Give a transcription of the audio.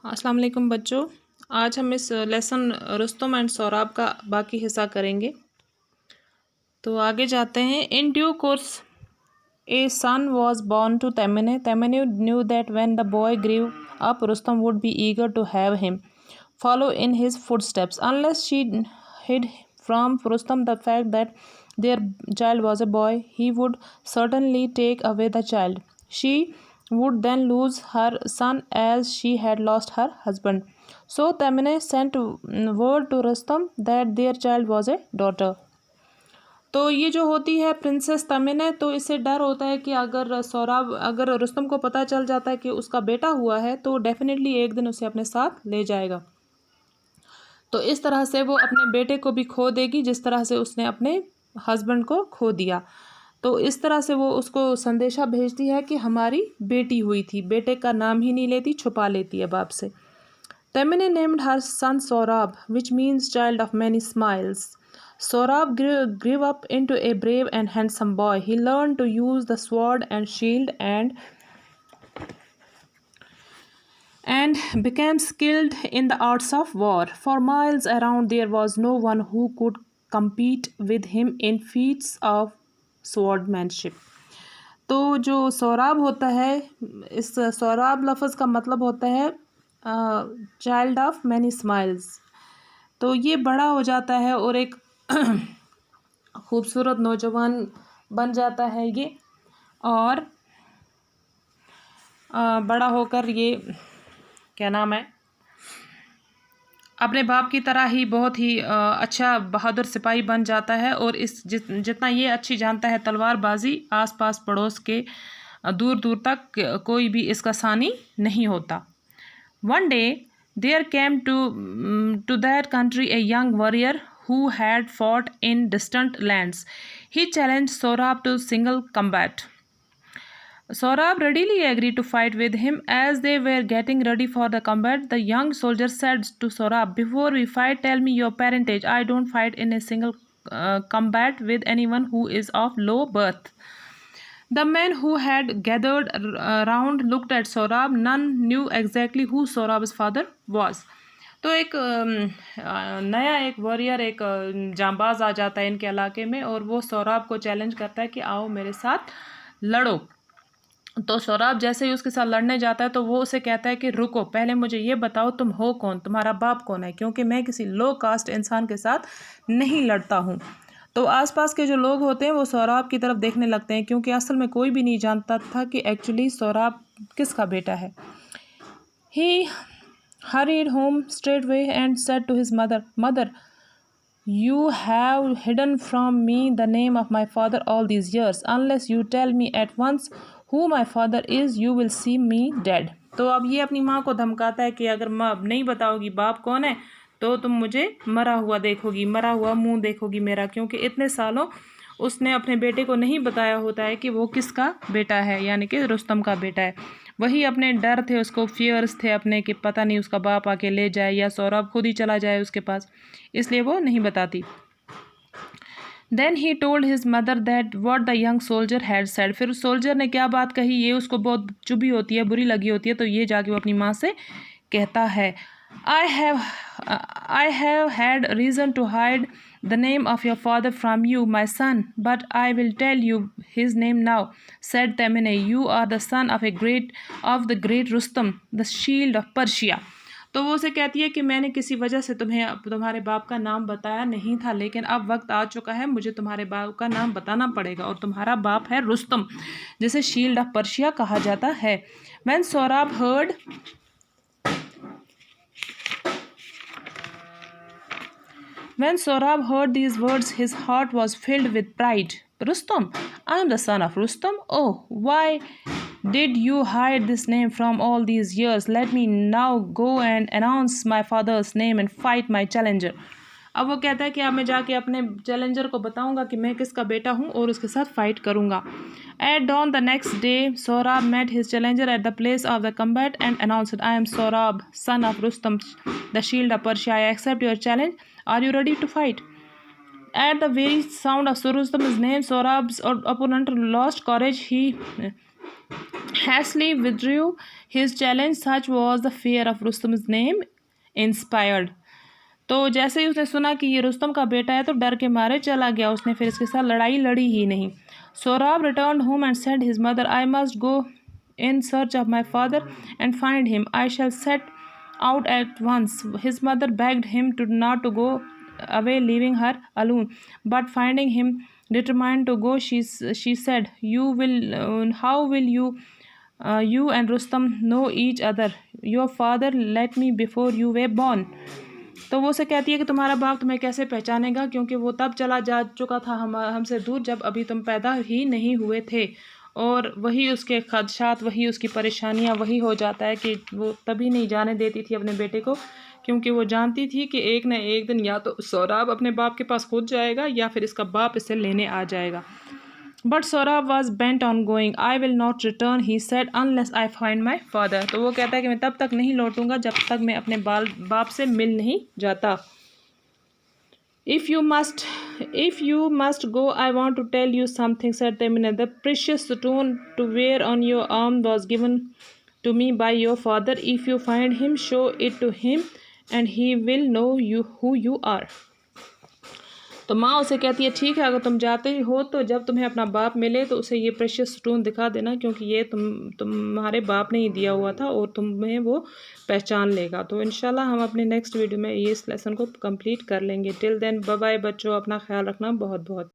अस्सलाम वालेकुम बच्चों। आज हम इस लेसन रुस्तम एंड सौराब का बाकी हिस्सा करेंगे। तो आगे जाते हैं। In due course a son was born to Temene. Temene knew that when the boy grew up, Rustam would be eager to have him follow in his footsteps. Unless she hid from Rustam the fact that their child was a boy, he would certainly take away the child. She would then lose her son as she had lost her husband. So Temene sent word to Rustam that their child was a daughter. तो ये जो होती है princess तमन्ना, तो इससे डर होता है कि अगर रुस्तम को पता चल जाता है कि उसका बेटा हुआ है तो डेफिनेटली एक दिन उसे अपने साथ ले जाएगा। तो इस तरह से वो अपने बेटे को भी खो देगी जिस तरह से उसने अपने हस्बैंड को खो दिया। तो इस तरह से वो उसको संदेशा भेजती है कि हमारी बेटी हुई थी। बेटे का नाम ही नहीं लेती, छुपा लेती है बाप से। Tamanna named her son Sorab, which means child of many smiles. Sorab grew up into a brave and handsome boy. He learned to use the sword and shield and became skilled in the arts of war. For miles around there was no one who could compete with him in feats of swordmanship. तो जो सौराब होता है, इस सौराब लफ्ज़ का मतलब होता है चाइल्ड ऑफ मैनी स्माइल्स। तो ये बड़ा हो जाता है और एक खूबसूरत नौजवान बन जाता है ये, और बड़ा होकर ये क्या नाम है, अपने बाप की तरह ही बहुत ही अच्छा बहादुर सिपाही बन जाता है। और इस जितना ये अच्छी जानता है तलवारबाजी, आसपास पड़ोस के दूर दूर तक कोई भी इसका सानी नहीं होता। One day there came to that country a young warrior who had fought in distant lands. He challenged Sorab to single combat. Sorab readily agreed to fight with him. As they were getting ready for the combat, the young soldier said to Sorab, "Before we fight, tell me your parentage. I don't fight in a single combat with anyone who is of low birth." The men who had gathered around looked at Sorab. None knew exactly who Sorab's father was. तो एक नया एक warrior, एक जांबाज आ जाता है इनके इलाके में, और वो सौराब को चैलेंज करता है कि आओ मेरे साथ लड़ो। तो सौराब जैसे ही उसके साथ लड़ने जाता है तो वो उसे कहता है कि रुको, पहले मुझे ये बताओ तुम हो कौन, तुम्हारा बाप कौन है, क्योंकि मैं किसी लो कास्ट इंसान के साथ नहीं लड़ता हूँ। तो आसपास के जो लोग होते हैं वो सौराब की तरफ देखने लगते हैं, क्योंकि असल में कोई भी नहीं जानता था कि एक्चुअली सौराब किसका बेटा है। ही hurried home straightway and said to his mother, "Mother, you have hidden from me the name of my father all these years. Unless you tell me at once who my father is, you will see me dead." तो अब ये अपनी माँ को धमकाता है कि अगर माँ नहीं बताओगी बाप कौन है तो तुम मुझे मरा हुआ देखोगी, मरा हुआ मुंह देखोगी मेरा, क्योंकि इतने सालों उसने अपने बेटे को नहीं बताया होता है कि वो किसका बेटा है, यानी कि रुस्तम का बेटा है। वही अपने डर थे, उसको फियर्स थे अपने कि पता नहीं उसका बाप आके ले जाए या सौरभ खुद ही चला जाए उसके पास, इसलिए वो नहीं बताती। Then he told his mother that what the young soldier had said. फिर उस सोल्जर ने क्या बात कही ये उसको बहुत चुभी होती है, बुरी लगी होती है, तो ये जाके वो अपनी माँ से कहता है, I have had reason to hide the name of your father from you, my son, but I will tell you his name now, said Temene. You are the son of the great Rustam, the shield of Persia. तो वो उसे कहती है कि मैंने किसी वजह से तुम्हारे बाप का नाम बताया नहीं था, लेकिन अब वक्त आ चुका है, मुझे तुम्हारे बाप का नाम बताना पड़ेगा, और तुम्हारा बाप है रुस्तम, जिसे शील्ड ऑफ पर्शिया कहा जाता है। When Sorab heard these words, his heart was filled with pride. Rustam, I am the son of Rustam. Oh, why did you hide this name from all these years? Let me now go and announce my father's name and fight my challenger. अब वो कहता है कि अब मैं जाके अपने challenger को बताऊंगा कि मैं किसका बेटा हूँ और उसके साथ फाइट करूंगा। At dawn the next day, Sorab met his challenger at the place of the combat and announced, "I am Sorab, son of Rustam, the shield of Persia. I accept your challenge. Are you ready to fight?" At the very sound of Rustam's name, Sorab's opponent lost courage. He hastily withdrew His challenge such was the fear of Rustam's name inspired. तो जैसे ही उसने सुना कि ये रुस्तम का बेटा है तो डर के मारे चला गया, उसने फिर इसके साथ लड़ाई लड़ी ही नहीं. Sohrab returned home and said his mother, I must go in search of my father and find him. I shall set out at once. His mother begged him not to go away, leaving her alone. But finding him determined to go, she said, how will you and Rustam know each other? Your father let me before you were born. तो वो उसे कहती है कि तुम्हारा बाप तुम्हें कैसे पहचानेगा, क्योंकि वो तब चला जा चुका था हमसे दूर जब अभी तुम पैदा ही नहीं हुए थे. और वही उसके खदशात, वही उसकी परेशानियां, वही हो जाता है कि वो तभी नहीं जाने देती थी अपने बेटे को, क्योंकि वो जानती थी कि एक न एक दिन या तो सोहराब अपने बाप के पास खुद जाएगा या फिर इसका बाप इसे लेने आ जाएगा. But Sohrab was bent on going. I will not return, he said, unless I find my father. तो वो कहता है कि मैं तब तक नहीं लौटूंगा जब तक मैं अपने बाप से मिल नहीं जाता. If you must go, I want to tell you something, said Temina. The precious stone to wear on your arm was given to me by your father. If you find him, show it to him, and he will know who you are. तो माँ उसे कहती है, ठीक है, अगर तुम जाते ही हो तो जब तुम्हें अपना बाप मिले तो उसे ये प्रेशियस स्टोन दिखा देना, क्योंकि ये तुम्हारे बाप ने ही दिया हुआ था और तुम्हें वो पहचान लेगा. तो इंशाल्लाह हम अपने नेक्स्ट वीडियो में ये इस लेसन को कंप्लीट कर लेंगे. टिल देन बाय बाय बच्चों, अपना ख्याल रखना बहुत बहुत.